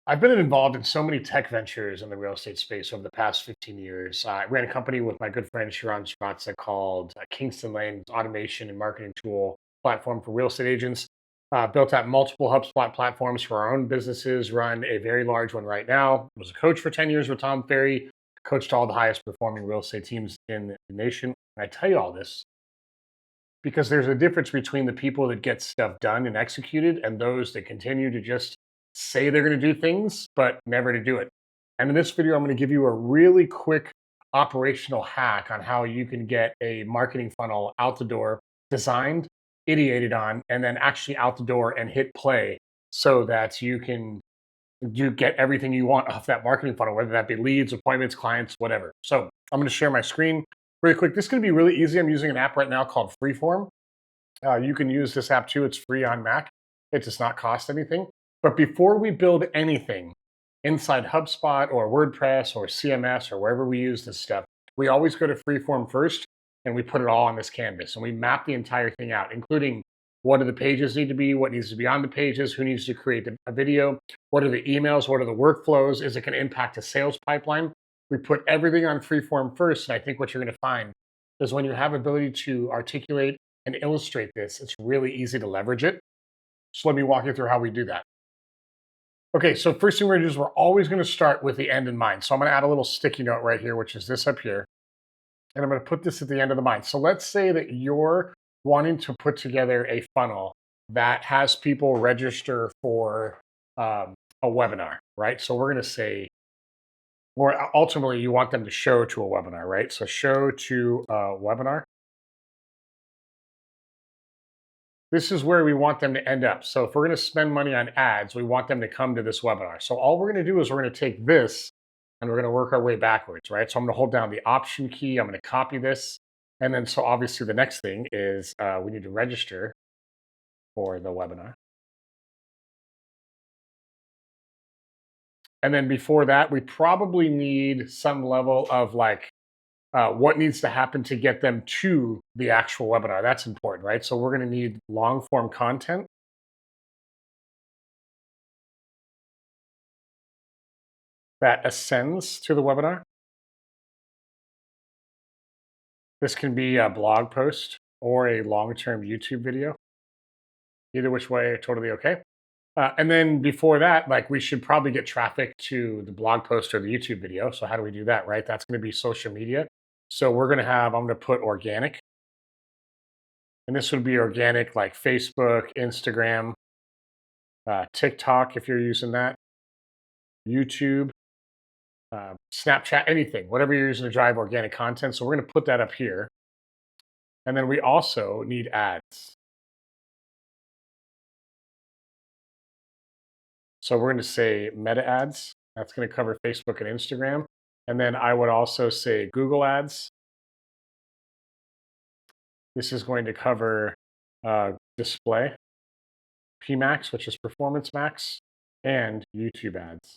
I've been involved in so many tech ventures in the real estate space over the past 15 years. I ran a company with my good friend Sharon Stratza called Kingston Lane automation and marketing tool platform for real estate agents. Built out multiple HubSpot platforms for our own businesses, run a very large one right now. Was a coach for 10 years with Tom Ferry, coached all the highest performing real estate teams in the nation. And I tell you all this because there's a difference between the people that get stuff done and executed and those that continue to just say they're going to do things but never to do it. And in this video, I'm going to give you a really quick operational hack on how you can get a marketing funnel out the door, designed, ideated on, and then actually out the door and hit play so that you get everything you want off that marketing funnel, whether that be leads, appointments, clients, whatever. So I'm going to share my screen really quick. This is going to be really easy. I'm using an app right now called Freeform. You can use this app too. It's free on Mac. It does not cost anything. But before we build anything inside HubSpot or WordPress or CMS or wherever we use this stuff, we always go to Freeform first and we put it all on this canvas and we map the entire thing out, including what do the pages need to be, what needs to be on the pages, who needs to create a video, what are the emails, what are the workflows, is it going to impact a sales pipeline? We put everything on Freeform first, and I think what you're going to find is when you have ability to articulate and illustrate this, it's really easy to leverage it. So let me walk you through how we do that. Okay, so first thing we're going to do is we're always going to start with the end in mind. So I'm going to add a little sticky note right here, which is this up here. And I'm going to put this at the end of the mind. So let's say that you're wanting to put together a funnel that has people register for a webinar, right? So we're going to say, or ultimately you want them to show to a webinar, right? So show to a webinar. This is where we want them to end up. So if we're going to spend money on ads, we want them to come to this webinar. So all we're going to do is we're going to take this and we're going to work our way backwards, right? So I'm going to hold down the Option key. I'm going to copy this. And then so obviously the next thing is we need to register for the webinar. And then before that, we probably need some level of like what needs to happen to get them to the actual webinar. That's important, right? So we're going to need long form content. That ascends to the webinar. This can be a blog post or a long-term YouTube video. Either which way, totally okay. And then before that, like we should probably get traffic to the blog post or the YouTube video. So how do we do that, right? That's going to be social media. So we're going to have, I'm going to put organic. And this would be organic like Facebook, Instagram, TikTok if you're using that, YouTube, Snapchat, anything, whatever you're using to drive organic content. So we're going to put that up here. And then we also need ads. So we're going to say meta ads. That's going to cover Facebook and Instagram. And then I would also say Google ads. This is going to cover display, PMax, which is Performance Max, and YouTube ads.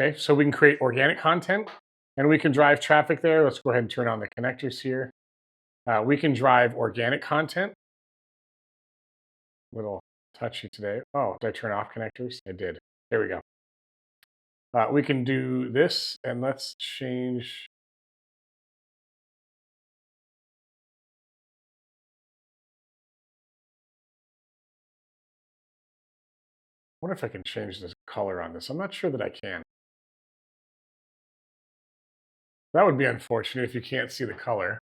Okay, so we can create organic content and we can drive traffic there. Let's go ahead and turn on the connectors here. We can drive organic content. Little touchy today. Oh, did I turn off connectors? I did. There we go. We can do this and let's change. I wonder if I can change the color on this. I'm not sure that I can. That would be unfortunate if you can't see the color.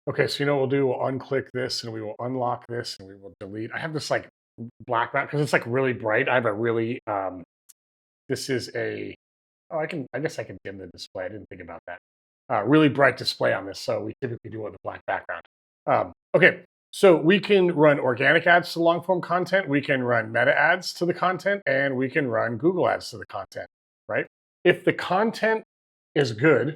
Okay, so you know what we'll do? We'll unclick this and we will unlock this and we will delete. I have this like black background because it's like really bright. I have a really, this is a, oh, I guess I can dim the display. I didn't think about that. Really bright display on this. So we typically do it with a black background. Okay, so we can run organic ads to long form content. We can run meta ads to the content and we can run Google ads to the content, right? If the content is good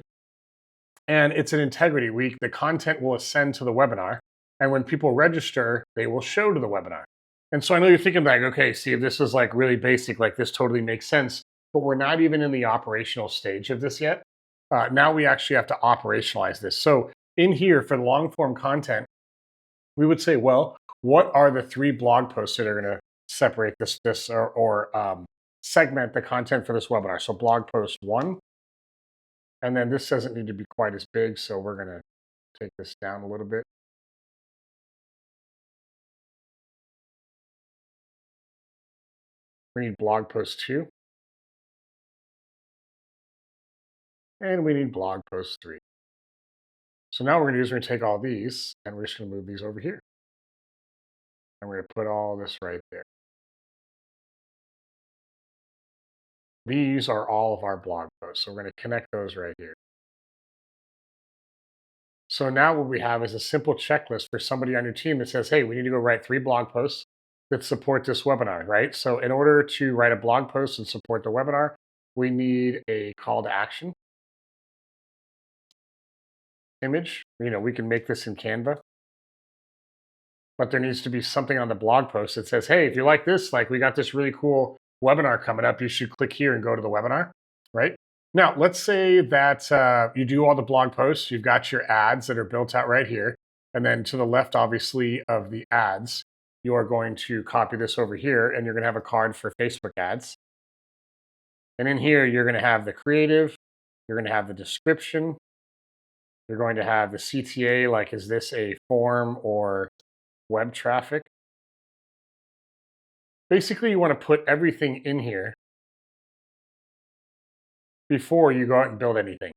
and it's an integrity week, the content will ascend to the webinar. And when people register, they will show to the webinar. And so I know you're thinking like, okay, Steve, this is like really basic, like this totally makes sense, but we're not even in the operational stage of this yet. Now we actually have to operationalize this. So in here for the long form content, we would say, well, what are the 3 blog posts that are going to separate or segment the content for this webinar. So blog post one, and then this doesn't need to be quite as big, so we're going to take this down a little bit. We need blog post two, and we need blog post three. So now what we're going to do is we're going to take all these and we're just going to move these over here. And we're going to put all this right there. These are all of our blog posts. So we're going to connect those right here. So now what we have is a simple checklist for somebody on your team that says, hey, we need to go write 3 blog posts that support this webinar, right? So in order to write a blog post and support the webinar, we need a call to action image. We can make this in Canva, but there needs to be something on the blog post that says, hey, if you like this, like we got this really cool webinar coming up, you should click here and go to the webinar, right? Now, let's say that you do all the blog posts, you've got your ads that are built out right here. And then to the left, obviously, of the ads, you are going to copy this over here and you're going to have a card for Facebook ads. And in here, you're going to have the creative, you're going to have the description, you're going to have the CTA, like is this a form or web traffic? Basically, you want to put everything in here before you go out and build anything.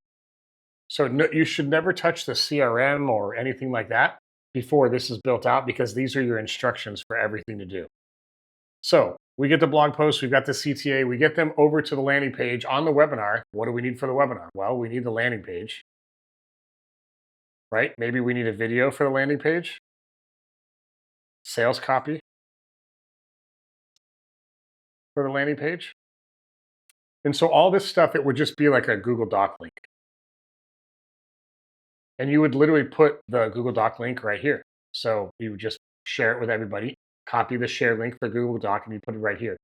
So no, you should never touch the CRM or anything like that before this is built out, because these are your instructions for everything to do. So we get the blog post, we've got the CTA, we get them over to the landing page on the webinar. What do we need for the webinar? Well, we need the landing page, right? Maybe we need a video for the landing page, sales copy for the landing page. And so all this stuff, it would just be like a Google Doc link. And you would literally put the Google Doc link right here. So you would just share it with everybody, copy the share link for Google Doc, and you put it right here.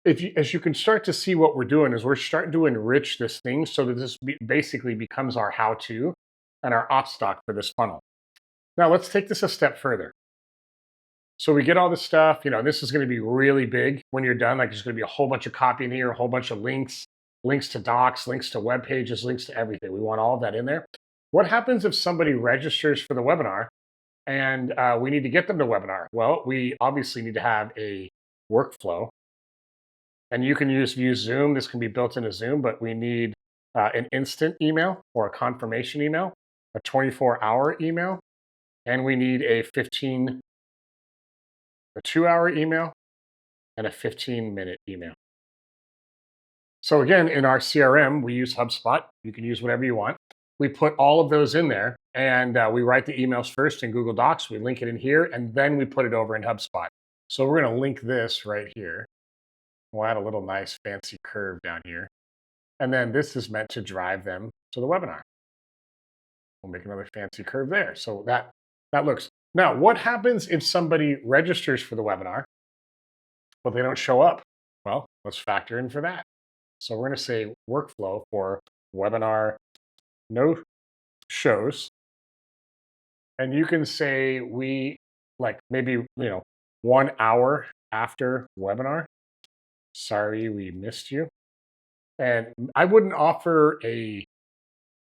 As you can start to see, what we're doing is we're starting to enrich this thing so that this basically becomes our how-to and our opt stock for this funnel. Now let's take this a step further. So we get all this stuff, this is going to be really big when you're done. Like there's going to be a whole bunch of copy in here, a whole bunch of links to docs, links to web pages, links to everything. We want all of that in there. What happens if somebody registers for the webinar and we need to get them to webinar? Well, we obviously need to have a workflow, and you can use Zoom. This can be built into Zoom, but we need an instant email or a confirmation email, a 24-hour email, and we need a 2-hour email and a 15-minute email. So again, in our CRM, we use HubSpot. You can use whatever you want. We put all of those in there, and we write the emails first in Google Docs. We link it in here, and then we put it over in HubSpot. So we're going to link this right here. We'll add a little nice fancy curve down here. And then this is meant to drive them to the webinar. We'll make another fancy curve there. So that looks. Now, what happens if somebody registers for the webinar, but they don't show up? Well, let's factor in for that. So we're going to say workflow for webinar no shows. And you can say maybe 1 hour after webinar. Sorry, we missed you. And I wouldn't offer a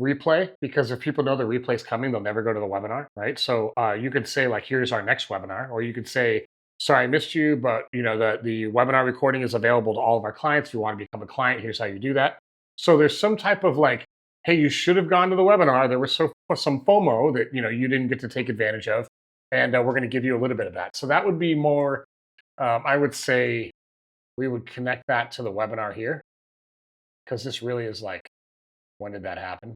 replay, because if people know the replay is coming, they'll never go to the webinar, right? So you could say here's our next webinar, or you could say, sorry, I missed you, but the webinar recording is available to all of our clients. If you want to become a client, here's how you do that. So there's some type of hey, you should have gone to the webinar. There was some FOMO that you didn't get to take advantage of, and we're going to give you a little bit of that. So that would be more. I would say we would connect that to the webinar here, because this really is when did that happen?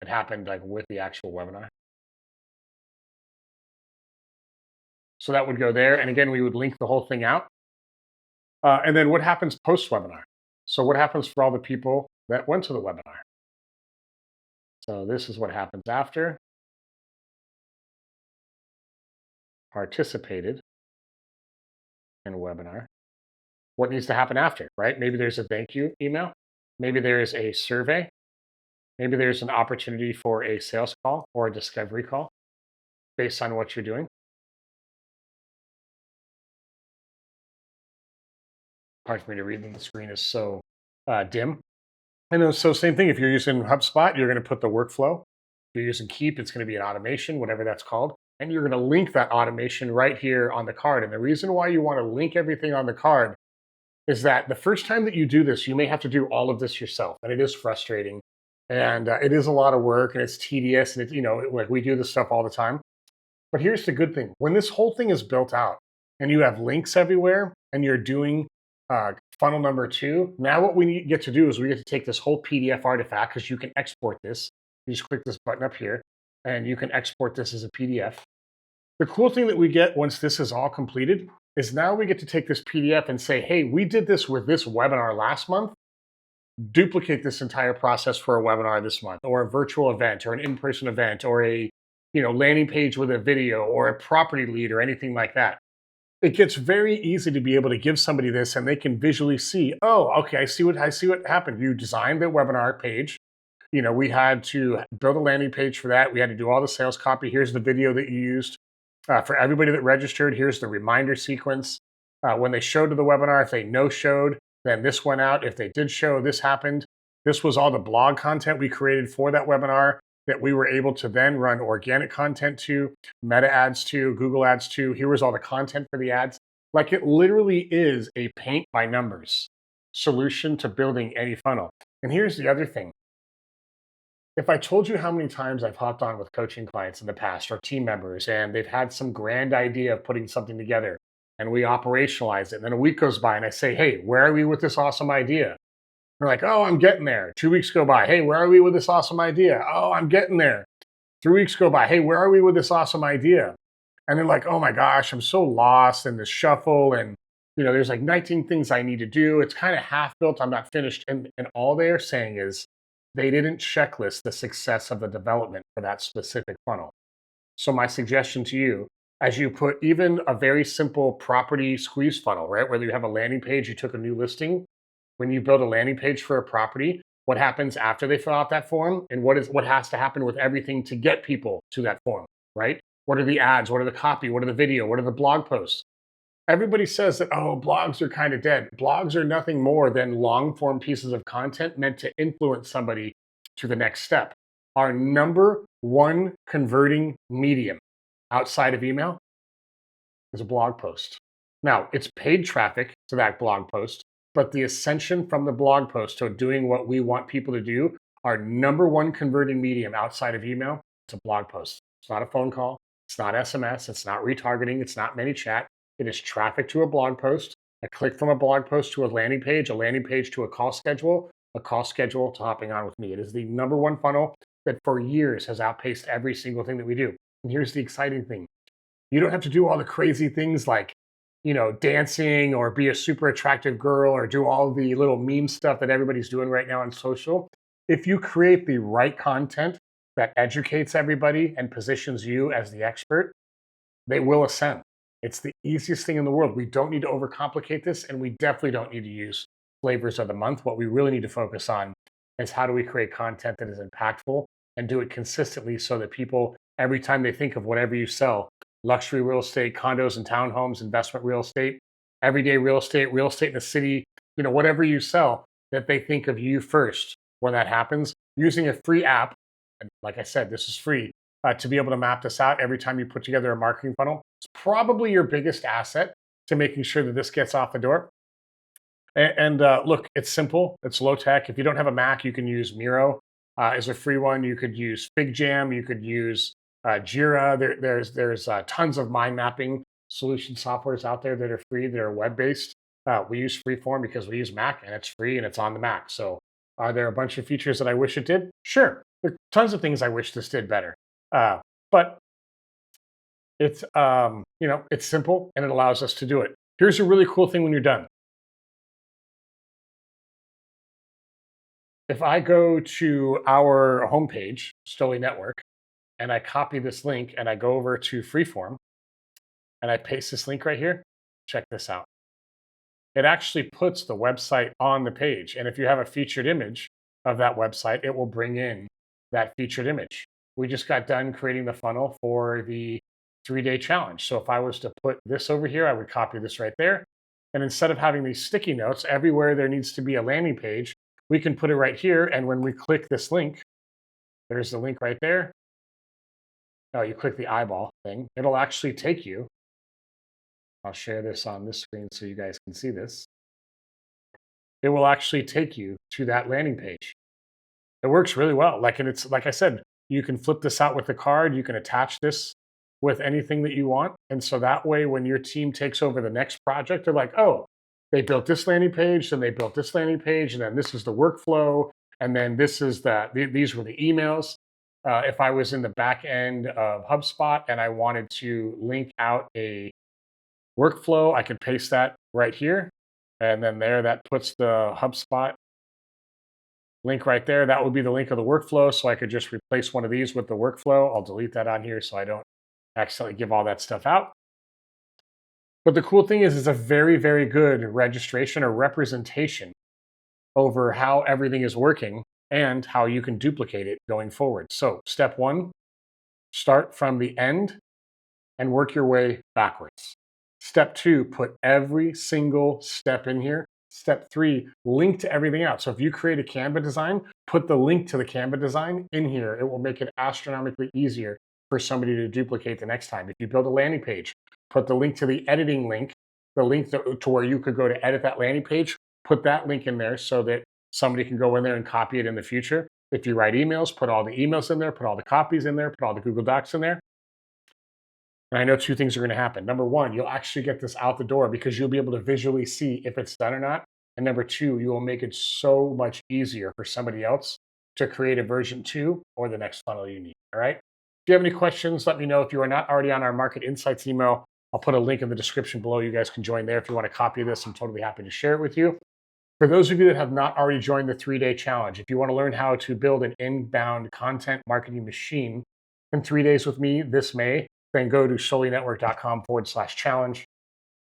It happened with the actual webinar. So that would go there. And again, we would link the whole thing out. And then what happens post-webinar? So what happens for all the people that went to the webinar? So this is what happens after. Participated in a webinar. What needs to happen after, right? Maybe there's a thank you email. Maybe there's a survey. Maybe there's an opportunity for a sales call or a discovery call based on what you're doing. hard for me to read when the screen is so dim. And then, so same thing, if you're using HubSpot, you're going to put the workflow. If you're using Keep, it's going to be an automation, whatever that's called. And you're going to link that automation right here on the card. And the reason why you want to link everything on the card is that the first time that you do this, you may have to do all of this yourself. And it is frustrating. And it is a lot of work and it's tedious. And it's, like we do this stuff all the time. But here's the good thing. When this whole thing is built out and you have links everywhere and you're doing funnel number 2, now what we get to do is we get to take this whole PDF artifact, because you can export this. You just click this button up here and you can export this as a PDF. The cool thing that we get once this is all completed is now we get to take this PDF and say, hey, we did this with this webinar last month. Duplicate this entire process for a webinar this month, or a virtual event, or an in-person event, or a landing page with a video, or a property lead, or anything like that. It gets very easy to be able to give somebody this and they can visually see, oh, okay, I see what happened. You designed the webinar page. We had to build a landing page for that. We had to do all the sales copy. Here's the video that you used. For everybody that registered, here's the reminder sequence. When they showed to the webinar, if they no-showed, then this went out. If they did show, this happened. This was all the blog content we created for that webinar that we were able to then run organic content to, meta ads to, Google ads to. Here was all the content for the ads. Like, it literally is a paint by numbers solution to building any funnel. And here's the other thing. If I told you how many times I've hopped on with coaching clients in the past, or team members, and they've had some grand idea of putting something together and we operationalize it, and then a week goes by and I say, hey, where are we with this awesome idea? They're like, oh, I'm getting there. 2 weeks go by. Hey, where are we with this awesome idea? Oh, I'm getting there. 3 weeks go by. Hey, where are we with this awesome idea? And they're like, oh my gosh, I'm so lost in this shuffle. And, there's like 19 things I need to do. It's kind of half built. I'm not finished. And all they're saying is they didn't checklist the success of the development for that specific funnel. So my suggestion to you, as you put even a very simple property squeeze funnel, right? Whether you have a landing page, you took a new listing, when you build a landing page for a property, what happens after they fill out that form, and what has to happen with everything to get people to that form, right? What are the ads? What are the copy? What are the video? What are the blog posts? Everybody says that, oh, blogs are kind of dead. Blogs are nothing more than long form pieces of content meant to influence somebody to the next step. Our number one converting medium outside of email is a blog post. Now, it's paid traffic to that blog post, but the ascension from the blog post to doing what we want people to do, our number one converting medium outside of email, it's a blog post. It's not a phone call. It's not SMS. It's not retargeting. It's not ManyChat. It is traffic to a blog post, a click from a blog post to a landing page to a call schedule to hopping on with me. It is the number one funnel that for years has outpaced every single thing that we do. And here's the exciting thing. You don't have to do all the crazy things like dancing or be a super attractive girl or do all the little meme stuff that everybody's doing right now on social. If you create the right content that educates everybody and positions you as the expert, they will ascend. It's the easiest thing in the world. We don't need to overcomplicate this, and we definitely don't need to use flavors of the month. What we really need to focus on is how do we create content that is impactful and do it consistently so that people, every time they think of whatever you sell, luxury real estate, condos and townhomes, investment real estate, everyday real estate in the city, whatever you sell, that they think of you first when that happens, using a free app. And like I said, this is free to be able to map this out every time you put together a marketing funnel. It's probably your biggest asset to making sure that this gets off the door. And look, it's simple. It's low tech. If you don't have a Mac, you can use Miro as a free one. You could use FigJam. You could use Jira. There's tons of mind mapping solution softwares out there that are free, that are web-based. We use Freeform because we use Mac and it's free and it's on the Mac. So are there a bunch of features that I wish it did? Sure. There are tons of things I wish this did better. But it's, it's simple and it allows us to do it. Here's a really cool thing when you're done. If I go to our homepage, Stoli Network, and I copy this link and I go over to Freeform and I paste this link right here, check this out. It actually puts the website on the page. And if you have a featured image of that website, it will bring in that featured image. We just got done creating the funnel for the 3-day challenge. So if I was to put this over here, I would copy this right there. And instead of having these sticky notes everywhere there needs to be a landing page, we can put it right here. And when we click this link, there's the link right there. Oh, you click the eyeball thing. It'll actually take you. I'll share this on this screen so you guys can see this. It will actually take you to that landing page. It works really well. And it's like I said, you can flip this out with the card. You can attach this with anything that you want. And so that way, when your team takes over the next project, they're like, oh, they built this landing page, then they built this landing page, and then this is the workflow, and then this is these were the emails. If I was in the back end of HubSpot and I wanted to link out a workflow, I could paste that right here. And then that puts the HubSpot link right there. That would be the link of the workflow. So I could just replace one of these with the workflow. I'll delete that on here so I don't accidentally give all that stuff out. But the cool thing is it's a very, very good registration or representation over how everything is working and how you can duplicate it going forward. So step one, start from the end and work your way backwards. Step two, put every single step in here. Step three, link to everything else. So if you create a Canva design, put the link to the Canva design in here. It will make it astronomically easier for somebody to duplicate the next time. If you build a landing page, put the link to the editing link, the link to where you could go to edit that landing page, put that link in there so that somebody can go in there and copy it in the future. If you write emails, put all the emails in there, put all the copies in there, put all the Google Docs in there. And I know two things are going to happen. Number one, you'll actually get this out the door because you'll be able to visually see if it's done or not. And number two, you will make it so much easier for somebody else to create a version 2 or the next funnel you need. All right. If you have any questions, let me know. If you are not already on our Market Insights email, I'll put a link in the description below. You guys can join there. If you want to copy this, I'm totally happy to share it with you. For those of you that have not already joined the 3-day challenge, if you want to learn how to build an inbound content marketing machine in 3 days with me this May, then go to solynetwork.com/challenge.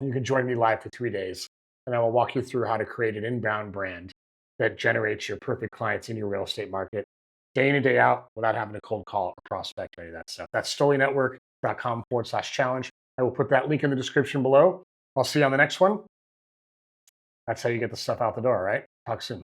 You can join me live for 3 days, and I will walk you through how to create an inbound brand that generates your perfect clients in your real estate market day in and day out without having to cold call a prospect or any of that stuff. That's solynetwork.com/challenge. I will put that link in the description below. I'll see you on the next one. That's how you get the stuff out the door, right? Talk soon.